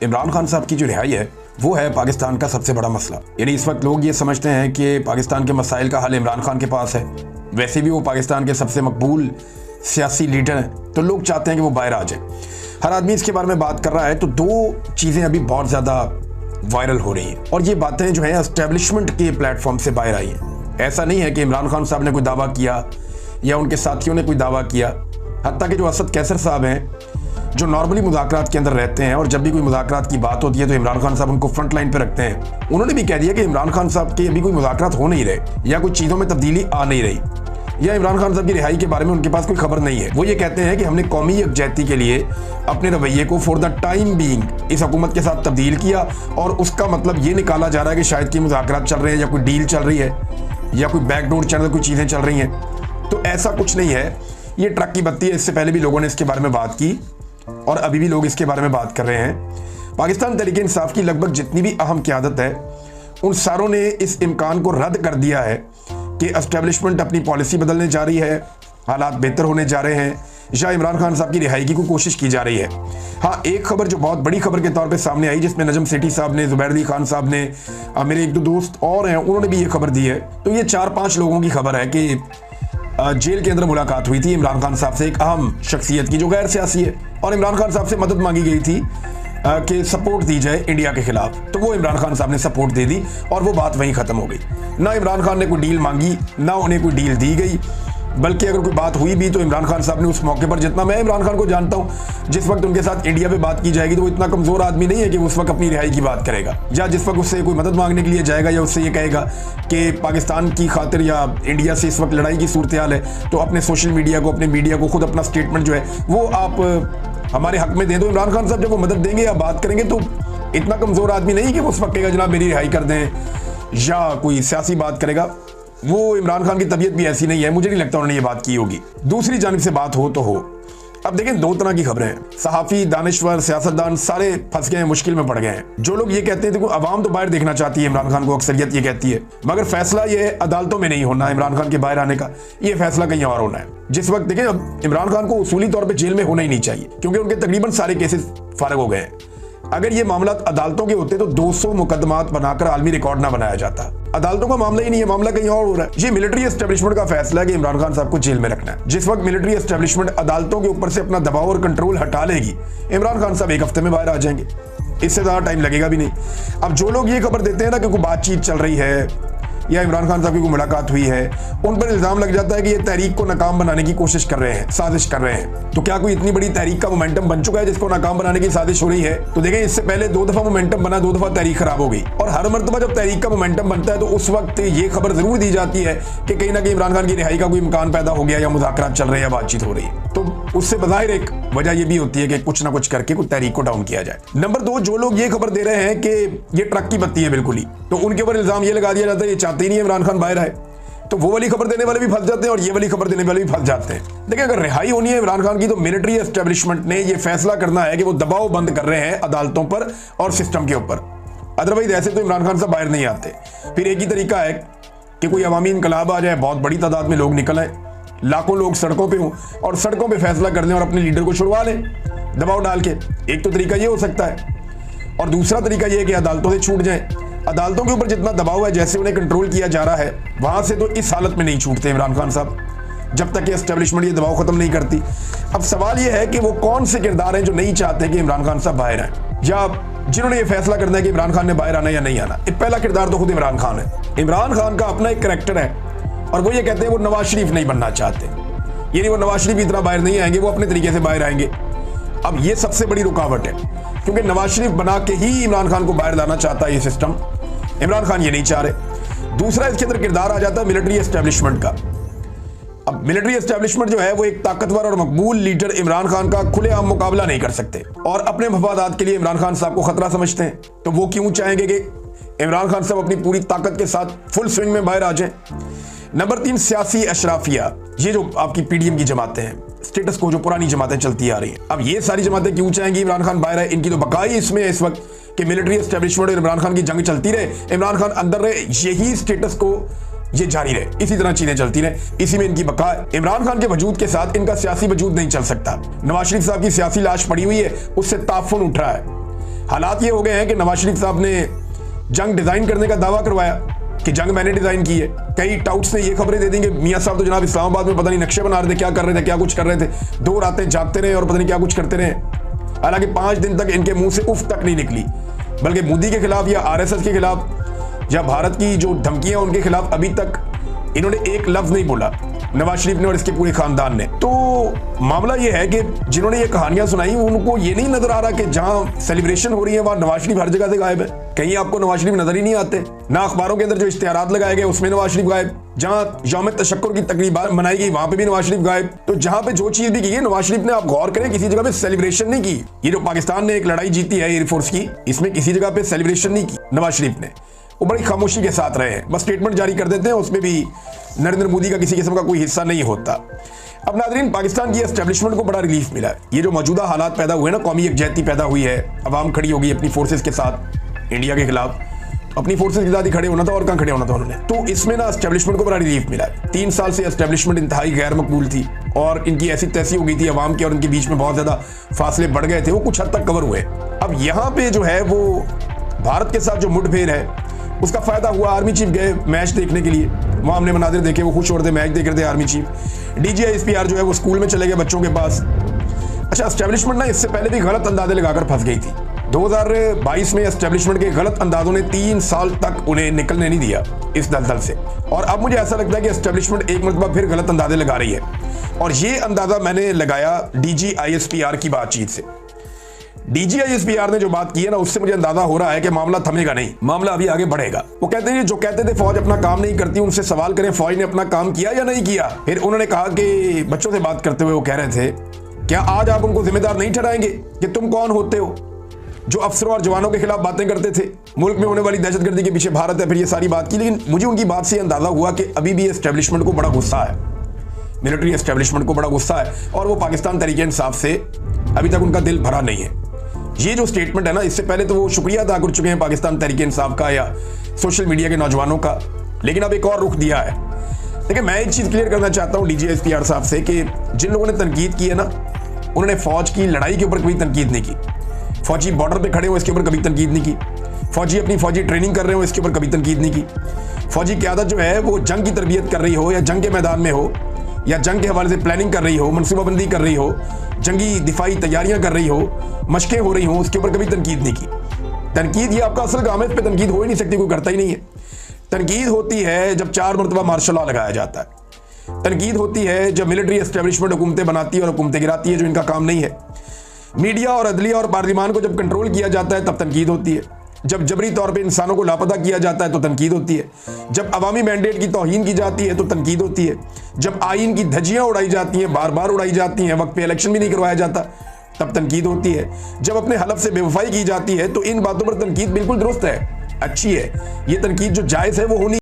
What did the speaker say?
इमरान खान साहब की जो रिहाई है वो है पाकिस्तान का सबसे बड़ा मसला। यानी इस वक्त लोग ये समझते हैं कि पाकिस्तान के मसाइल का हल इमरान खान के पास है। वैसे भी वो पाकिस्तान के सबसे मकबूल सियासी लीडर हैं, तो लोग चाहते हैं कि वो बाहर आ जाए। हर आदमी इसके बारे में बात कर रहा है। तो दो चीज़ें अभी बहुत ज़्यादा वायरल हो रही हैं और ये बातें जो है एस्टेब्लिशमेंट के प्लेटफॉर्म से बाहर आई हैं। ऐसा नहीं है कि इमरान खान साहब ने कोई दावा किया या उनके साथियों ने कोई दावा किया। हत्ता कि जो असद कैसर साहब हैं, जो नॉर्मली मुज़ाकरात के अंदर रहते हैं और जब भी कोई मुज़ाकरात की बात होती है तो इमरान खान साहब उनको फ्रंट लाइन पे रखते हैं, उन्होंने भी कह दिया कि इमरान खान साहब के अभी कोई मुज़ाकरात हो नहीं रहे या कुछ चीज़ों में तब्दीली आ नहीं रही या इमरान खान साहब की रिहाई के बारे में उनके पास कोई खबर नहीं है। वो ये कहते हैं कि हमने कौमी यकजहती के लिए अपने रवैये को फॉर द टाइम बीइंग इस हुकूमत के साथ तब्दील किया और उसका मतलब ये निकाला जा रहा है कि शायद कि मुज़ाकरात चल रहे हैं या कोई डील चल रही है या कोई बैकडोर चैनल कोई चीज़ें चल रही हैं। तो ऐसा कुछ नहीं है, ये ट्रक की बत्ती है। इससे पहले भी लोगों ने इसके बारे में बात की और अभी भी लोग इसके बारे में बात कर रहे हैं। पाकिस्तान तहरीक इंसाफ की लगभग जितनी भी अहम क़यादत है उन सारों ने इस इम्कान को रद्द कर दिया है कि एस्टेब्लिशमेंट अपनी पॉलिसी बदलने जा रही है, हालात बेहतर होने जा रहे हैं या इमरान खान साहब की रिहाई की कोई कोशिश की जा रही है। हाँ, एक खबर जो बहुत बड़ी खबर के तौर पे सामने आई, जिसमें नजम सेठी साहब ने, जुबैर अली खान साहब ने, मेरे एक दो दोस्त और हैं, उन्होंने भी ये खबर दी है। तो ये 4-5 लोगों की खबर है कि जेल के अंदर मुलाकात हुई थी इमरान खान साहब से, एक अहम शख्सियत की जो गैर सियासी है, और इमरान खान साहब से मदद मांगी गई थी कि सपोर्ट दी जाए इंडिया के खिलाफ। तो वो इमरान खान साहब ने सपोर्ट दे दी और वो बात वहीं ख़त्म हो गई। ना इमरान खान ने कोई डील मांगी, ना उन्हें कोई डील दी गई, बल्कि अगर कोई बात हुई भी तो इमरान खान साहब ने उस मौके पर, जितना मैं इमरान खान को जानता हूँ, जिस वक्त उनके साथ इंडिया पे बात की जाएगी तो वो इतना कमज़ोर आदमी नहीं है कि उस वक्त अपनी रिहाई की बात करेगा, या जिस वक्त उससे कोई मदद मांगने के लिए जाएगा या उससे ये कहेगा कि पाकिस्तान की खातिर या इंडिया से इस वक्त लड़ाई की सूरत हाल है तो अपने सोशल मीडिया को, अपने मीडिया को खुद अपना स्टेटमेंट जो है वो आप हमारे हक में दे दो। इमरान खान साहब जब वो मदद देंगे या बात करेंगे तो इतना कमज़ोर आदमी नहीं कि वो उस वक्त कहेगा जनाब मेरी रिहाई कर दें या कोई सियासी बात करेगा। वो इमरान खान की तबीयत भी ऐसी नहीं है, मुझे नहीं लगता उन्होंने ये बात की होगी। दूसरी जानिब से बात हो तो हो। अब देखें, दो तरह की खबरें हैं। सहाफ़ी, दानिश्वर, सियासतदान सारे फंस गए हैं, मुश्किल में पड़ गए हैं। जो लोग ये कहते हैं देखो अवाम तो बाहर देखना चाहती है इमरान खान को, अक्सरियत ये कहती है, मगर फैसला ये अदालतों में नहीं होना इमरान खान के बाहर आने का, ये फैसला कहीं और होना है। जिस वक्त देखें अब इमरान खान को उसूली तौर पर जेल में होना ही नहीं चाहिए क्योंकि उनके तकरीबन सारे केसेस फारग हो गए हैं। अगर ये मामला अदालतों के होते तो 200 मुकदमात बनाकर आलमी रिकॉर्ड ना बनाया जाता। अदालतों का मामला ही नहीं है, मामला कहीं और हो रहा है। ये मिलिट्री एस्टेब्लिशमेंट का फैसला है कि इमरान खान साहब को जेल में रखना है। जिस वक्त मिलिट्री एस्टेब्लिशमेंट अदालतों के ऊपर से अपना दबाव और कंट्रोल हटा लेगी, इमरान खान साहब 1 हफ्ते में बाहर आ जाएंगे, इससे ज़्यादा टाइम लगेगा भी नहीं। अब जो लोग ये खबर देते हैं ना कि कोई बातचीत चल रही है या इमरान खान साहब की कोई मुलाकात हुई है, उन पर इल्जाम लग जाता है कि ये तहरीक को नाकाम बनाने की कोशिश कर रहे हैं, साजिश कर रहे हैं। तो क्या कोई इतनी बड़ी तहरीक का मोमेंटम बन चुका है जिसको नाकाम बनाने की साजिश हो रही है? तो देखें, इससे पहले 2 दफा मोमेंटम बना, 2 दफा तहरीक खराब हो गई। और हर मरतबा जब तहरीक का मोमेंटम बनता है तो उस वक्त ये खबर जरूर दी जाती है कि कहीं ना कहीं इमरान खान की रिहाई का कोई इम्कान पैदा हो गया या मुज़ाकरात चल रहे हैं या बातचीत हो रही है। तो उससे बज़ाहिर एक वजह यह भी होती है कि कुछ ना कुछ करके कुछ तहरीक को डाउन किया जाए। नंबर 2, जो लोग ये खबर दे रहे हैं कि ये ट्रक की बत्ती है बिल्कुल ही, तो उनके ऊपर इल्जाम ये लगा दिया जाता है ये चाहते ही नहीं इमरान खान बाहर आए। तो वो वाली खबर देने वाले भी फंस जाते हैं और ये वाली खबर देने वाले भी फंस जाते हैं। देखिए, अगर रिहाई होनी है इमरान खान की तो मिलिट्री एस्टेब्लिशमेंट ने ये फैसला करना है कि वो दबाव बंद कर रहे हैं अदालतों पर और सिस्टम के ऊपर। अदरवाइज ऐसे तो इमरान खान साहब बाहर नहीं आते। फिर एक ही तरीका है कि कोई अवामी इनकलाब आ जाए, बहुत बड़ी तादाद में लोग निकल आए, लाखों लोग सड़कों पे हों और सड़कों पे फैसला कर दें और अपने लीडर को छुड़वा लें दबाव डाल के। एक तो तरीका ये हो सकता है और दूसरा तरीका ये है कि अदालतों से छूट जाएं। अदालतों के ऊपर जितना दबाव है, जैसे उन्हें कंट्रोल किया जा रहा है, वहां से तो इस हालत में नहीं छूटते इमरान खान साहब जब तक कि एस्टेब्लिशमेंट ये दबाव खत्म नहीं करती। अब सवाल ये है कि वो कौन से किरदार हैं जो नहीं चाहते कि इमरान खान साहब बाहर आए या जिन्होंने ये फैसला करना है कि इमरान खान ने बाहर आना या नहीं आना। पहला किरदार तो खुद इमरान खान है। इमरान खान का अपना एक करैक्टर है और वो ये कहते हैं वो नवाज शरीफ नहीं बनना चाहते, यानी वो नवाज शरीफ इतना बाहर नहीं आएंगे, वो अपने तरीके से बाहर आएंगे। अब ये सबसे बड़ी रुकावट है क्योंकि नवाज शरीफ बना के ही इमरान खान को बाहर लाना चाहता है ये सिस्टम। इमरान खान ये नहीं चाह रहे। दूसरा इसके अंदर किरदार आ जाता है मिलिट्री एस्टेब्लिशमेंट का। अब मिलिट्री एस्टेब्लिशमें जो है वो एक ताकतवर और मकबूल लीडर इमरान खान का खुलेआम मुकाबला नहीं कर सकते और अपने मफादात के लिए इमरान खान साहब को खतरा समझते हैं। तो वो क्यों चाहेंगे कि इमरान खान साहब अपनी पूरी ताकत के साथ फुल स्विंग में बाहर आ जाएं। नंबर 3, सियासी अशराफिया, ये जो आपकी पीडीएम की जमातें हैं, स्टेटस को जो पुरानी जमातें चलती आ रही हैं। अब ये सारी जमातें क्यों चाहेंगी इमरान खान बाहर आए? इनकी तो बकाई इसमें है इस वक्त कि मिलिट्री एस्टेब्लिशमेंट और इमरान खान की जंग चलती रहे, इमरान खान अंदर रहे, यही स्टेटस को ये जारी रहे, इसी तरह चीजें चलती रहे, इसी में इनकी बका है। इमरान खान के वजूद के साथ इनका सियासी वजूद नहीं चल सकता। नवाज शरीफ साहब की सियासी लाश पड़ी हुई है, उससे ताफुन उठ रहा है। हालात ये हो गए हैं कि नवाज शरीफ साहब ने जंग डिजाइन करने का दावा करवाया कि जंग मैंने डिजाइन की है। कई टाउट्स ने ये खबरें दे दी कि मियां साहब तो जनाब इस्लामाबाद में पता नहीं नक्शे बना रहे थे, क्या कर रहे थे, क्या कुछ कर रहे थे, 2 रातें जागते रहे और पता नहीं क्या कुछ करते रहे। हालांकि 5 दिन तक इनके मुंह से उफ तक नहीं निकली, बल्कि मोदी के खिलाफ या आरएसएस के खिलाफ या भारत की जो धमकियां उनके खिलाफ अभी तक इन्होंने एक लफ्ज नहीं बोला, नवाज शरीफ ने और इसके पूरे खानदान ने। तो मामला यह है कि जिन्होंने ये कहानियां सुनाई उनको ये नहीं नजर आ रहा कि जहां सेलिब्रेशन हो रही है वहां नवाज शरीफ हर जगह से गायब है। कहीं आपको नवाज शरीफ नजर ही नहीं आते, ना अखबारों के अंदर जो इश्तिहारात लगाए गए उसमें नवाज शरीफ गायब, जहां यौम तशक्कुर की तकरीब मनाई गई वहां पे भी नवाज शरीफ गायब। तो जहां पे जो चीज भी की है नवाज शरीफ ने, आप गौर करें, किसी जगह पे सेलिब्रेशन नहीं की। ये जो पाकिस्तान ने एक लड़ाई जीती है एयरफोर्स की, इसमें किसी जगह पे सेलिब्रेशन नहीं की नवाज शरीफ ने, वो बड़ी खामोशी के साथ रहे हैं, बस स्टेटमेंट जारी कर देते हैं, उसमें भी नरेंद्र मोदी का किसी किस्म का कोई हिस्सा नहीं होता। अब नाज़रीन, पाकिस्तान की एस्टेब्लिशमेंट को बड़ा रिलीफ मिला है। ये जो मौजूदा हालात पैदा हुए ना, कौमी यकजहती पैदा हुई है, अवाम खड़ी होगी अपनी फोर्सेस के साथ इंडिया के खिलाफ, अपनी फोर्सेस के साथ ही खड़े होना था और कहाँ खड़े होना था उन्होंने। तो इसमें ना एस्टेब्लिशमेंट को बड़ा रिलीफ मिला है। 3 साल से एस्टेब्लिशमेंट इंतहाई गैर मकबूल थी और इनकी ऐसी तैसी हो गई थी अवाम के और उनके बीच में बहुत ज्यादा फासले बढ़ गए थे, वो कुछ हद तक कवर हुए। अब यहाँ पे जो है वो भारत के साथ जो मुठभेड़ है उसका फायदा हुआ। आर्मी चीफ गए मैच देखने के लिए, वहां हमने मनाजिर देखे, वो खुश हो रहे थे, मैच देख रहे थे आर्मी चीफ। DGISPR जो है वो स्कूल में चले गए बच्चों के पास। अच्छा, एस्टेब्लिशमेंट ना इससे पहले भी गलत अंदाजे लगाकर फंस गई थी। 2022 में एस्टेब्लिशमेंट के गलत अंदाजों ने 3 साल तक उन्हें निकलने नहीं दिया इस दलदल से, और अब मुझे ऐसा लगता है कि एस्टेब्लिशमेंट एक मरतबा फिर गलत अंदाजे लगा रही है। और ये अंदाजा मैंने लगाया DGISPR की बातचीत से। DGISPR ने जो बात की है ना, उससे मुझे अंदाजा हो रहा है कि मामला थमेगा नहीं, मामला अभी आगे बढ़ेगा। वो कहते हैं जो कहते थे फौज अपना काम नहीं करती, उनसे सवाल करें फौज ने अपना काम किया या नहीं किया। फिर उन्होंने कहा कि बच्चों से बात करते हुए वो कह रहे थे, क्या आज आप उनको जिम्मेदार नहीं ठहराएंगे कि तुम कौन होते हो जो अफसरों और जवानों के खिलाफ बातें करते थे, मुल्क में होने वाली दहशतगर्दी के पीछे भारत है, फिर ये सारी बात की। लेकिन मुझे उनकी बात से अंदाजा हुआ कि अभी भी एस्टेब्लिशमेंट को बड़ा गुस्सा है, मिलिट्री एस्टेब्लिशमेंट को बड़ा गुस्सा है, और वो पाकिस्तान तहरीक इंसाफ से अभी तक उनका दिल भरा नहीं है। ये जो स्टेटमेंट है ना, इससे पहले तो वो शुक्रिया अदा कर चुके हैं पाकिस्तान तहरीक इंसाफ का या सोशल मीडिया के नौजवानों का, लेकिन अब एक और रुख दिया है। देखिए, मैं एक चीज क्लियर करना चाहता हूँ DGISPR साहब से कि जिन लोगों ने तनकीद की है ना, उन्होंने फौज की लड़ाई के ऊपर कभी तनकीद नहीं की, फौजी बॉर्डर पे खड़े हो इसके ऊपर कभी तनकीद नहीं की, फौजी अपनी फौजी ट्रेनिंग कर रहे हो इसके ऊपर कभी तनकीद नहीं की, फौजी क़यादत जो है वो जंग की तरबियत कर रही हो या जंग के मैदान में हो या जंग के हवाले से प्लानिंग कर रही हो, मनसूबाबंदी कर रही हो, जंगी दिफाई तैयारियां कर रही हो, मशकें हो रही हो, उसके ऊपर कभी तनकीद नहीं की। तनकीद ये आपका असल काम है, इस पर तनकीद हो ही नहीं सकती, कोई करता ही नहीं है। तनकीद होती है जब 4 मरतबा मार्शल लॉ लगाया जाता है। तनकीद होती है जब मिलिट्री एस्टेब्लिशमेंट हुकूमतें बनाती है और हुकूमतें गिराती है, जो इनका काम नहीं है। मीडिया और अदलिया और पार्लिमान को जब कंट्रोल किया जाता है तब तनकीद होती है। जब जबरी तौर पे इंसानों को लापता किया जाता है तो तनकीद होती है। जब अवामी मैंडेट की तौहीन की जाती है तो तनकीद होती है। जब आइन की धज्जियां उड़ाई जाती हैं, बार बार उड़ाई जाती हैं, वक्त पे इलेक्शन भी नहीं करवाया जाता, तब तनकीद होती है। जब अपने हलफ से बेवफाई की जाती है तो इन बातों पर तनकीद बिल्कुल दुरुस्त है, अच्छी है। ये तनकीद जो जायज़ है वो होनी